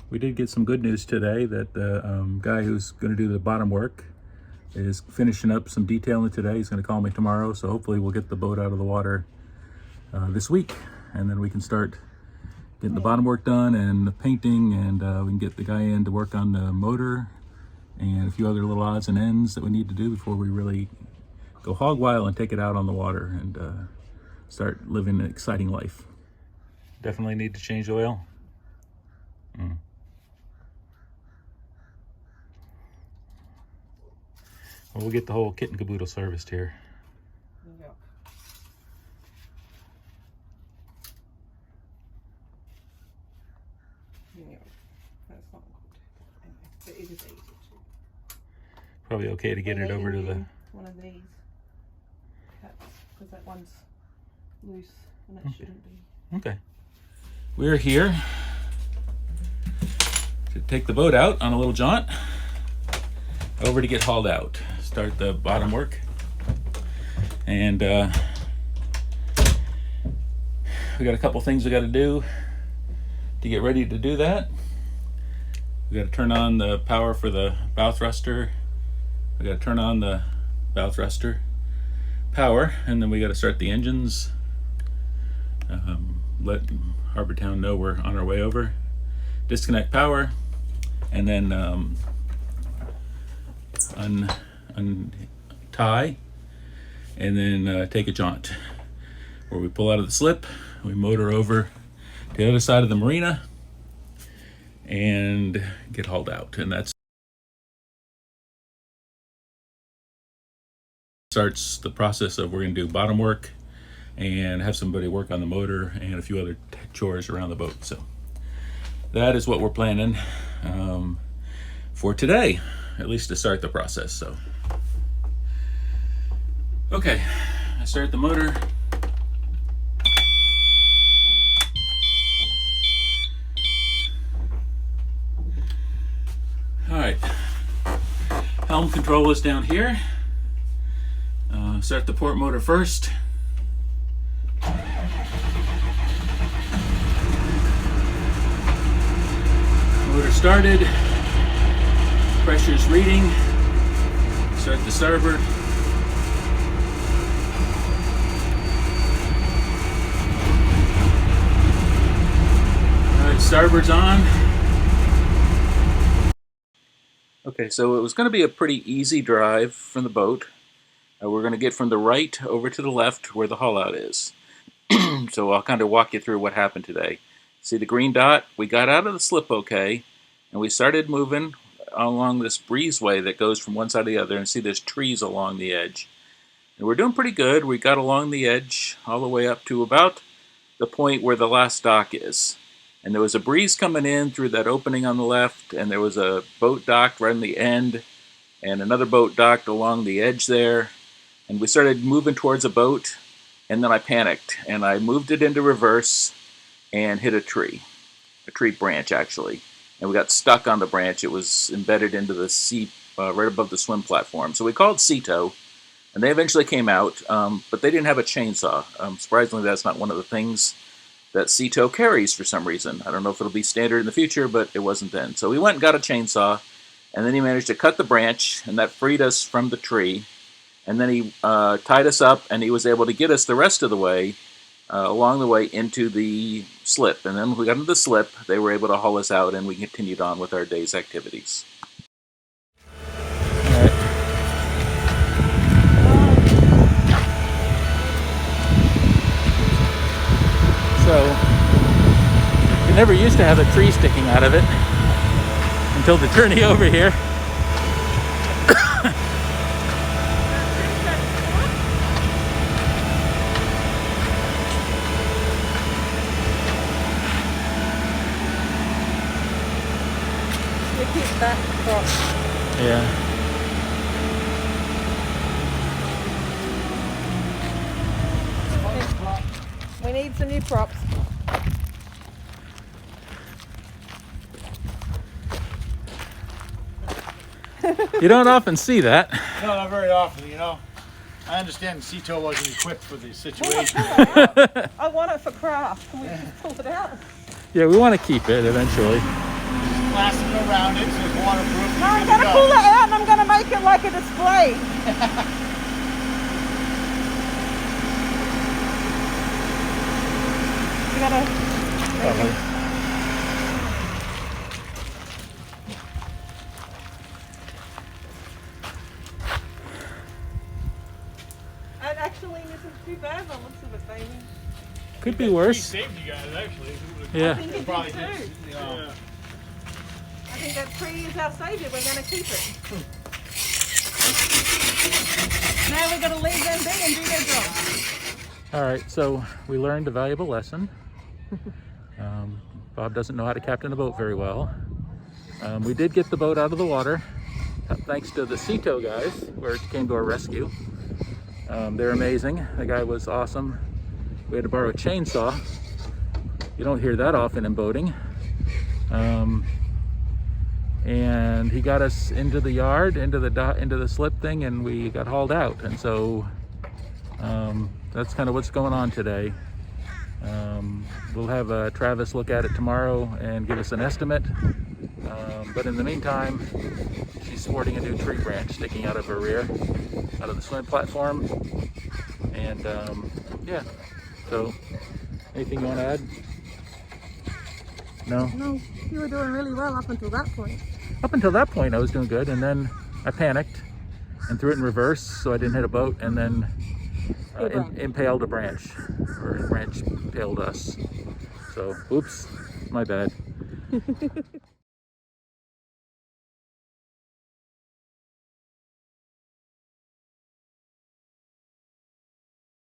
We did get some good news today that the guy who's going to do the bottom work is finishing up some detailing today. He's going to call me tomorrow, so hopefully we'll get the boat out of the water this week, and then we can start getting the bottom work done and the painting, and we can get the guy in to work on the motor and a few other little odds and ends that we need to do before we really go hog wild and take it out on the water and start living an exciting life. Definitely need to change oil. Well, we'll get the whole kit and caboodle serviced here. Yeah. Yeah, that's not good. But it is easy to. Probably okay to get it over to the... One of these caps, because that one's loose and it shouldn't be. Okay. We're here to take the boat out on a little jaunt over to get hauled out. Start the bottom work. And we got a couple things we got to do to get ready to do that. We got to turn on the power for the bow thruster. We got to turn on the bow thruster power, and then we got to start the engines. Let Harbortown know we're on our way over. Disconnect power, and then untie, and then take a jaunt where we pull out of the slip, we motor over to the other side of the marina and get hauled out. And that starts the process of we're going to do bottom work and have somebody work on the motor and a few other chores around the boat. So that is what we're planning for today, at least to start the process. So okay, I start the motor. All right, helm control is down here. Start the port motor first. Motor started. Pressure's reading. Start the starboard. All right, starboard's on. Okay, so it was going to be a pretty easy drive from the boat. We're going to get from the right over to the left where the haul out is. So I'll kind of walk you through what happened today. See the green dot? We got out of the slip okay, and we started moving along this breezeway that goes from one side to the other, and see there's trees along the edge. And we're doing pretty good. We got along the edge all the way up to about the point where the last dock is. And there was a breeze coming in through that opening on the left, and there was a boat docked right on the end, and another boat docked along the edge there. And we started moving towards a boat, and then I panicked, and I moved it into reverse and hit a tree branch actually. And we got stuck on the branch. It was embedded into the sea right above the swim platform. So we called Ceto, and they eventually came out, but they didn't have a chainsaw. Surprisingly, that's not one of the things that Ceto carries for some reason. I don't know if it'll be standard in the future, but it wasn't then. So we went and got a chainsaw, and then he managed to cut the branch, and that freed us from the tree. And then he tied us up, and he was able to get us the rest of the way, along the way into the slip. And then when we got into the slip, they were able to haul us out, and we continued on with our day's activities. All right. So, we never used to have a tree sticking out of it until the journey over here. That prop. Yeah. We need some new props. You don't often see that. No, not very often, you know. I understand Ceto wasn't equipped for the situation. I want it for craft. Can we just pull it out? Yeah, we want to keep it eventually. plastic around it so it's waterproof. No, I'm going to pull it out and I'm going to make it like a display. You got to... That actually isn't too bad by the looks of it, baby. Could be worse. Saved you guys actually. I Yeah. think it did Probably too. did. Yeah. I think that tree is our saviour. We're going to keep it. Now we've got to leave them be and do their job. All right, so we learned a valuable lesson. Bob doesn't know how to captain a boat very well. We did get the boat out of the water, thanks to the Ceto guys, who came to our rescue. They're amazing. The guy was awesome. We had to borrow a chainsaw. You don't hear that often in boating. And he got us into the yard, into the slip thing, and we got hauled out. And so that's kind of what's going on today. We'll have Travis look at it tomorrow and give us an estimate. But in the meantime, she's sporting a new tree branch sticking out of her rear, out of the swim platform. And yeah, so anything you want to add? No? No, you were doing really well up until that point. Up until that point, I was doing good, and then I panicked and threw it in reverse so I didn't hit a boat, and then impaled a branch, or a branch impaled us. So, oops, my bad.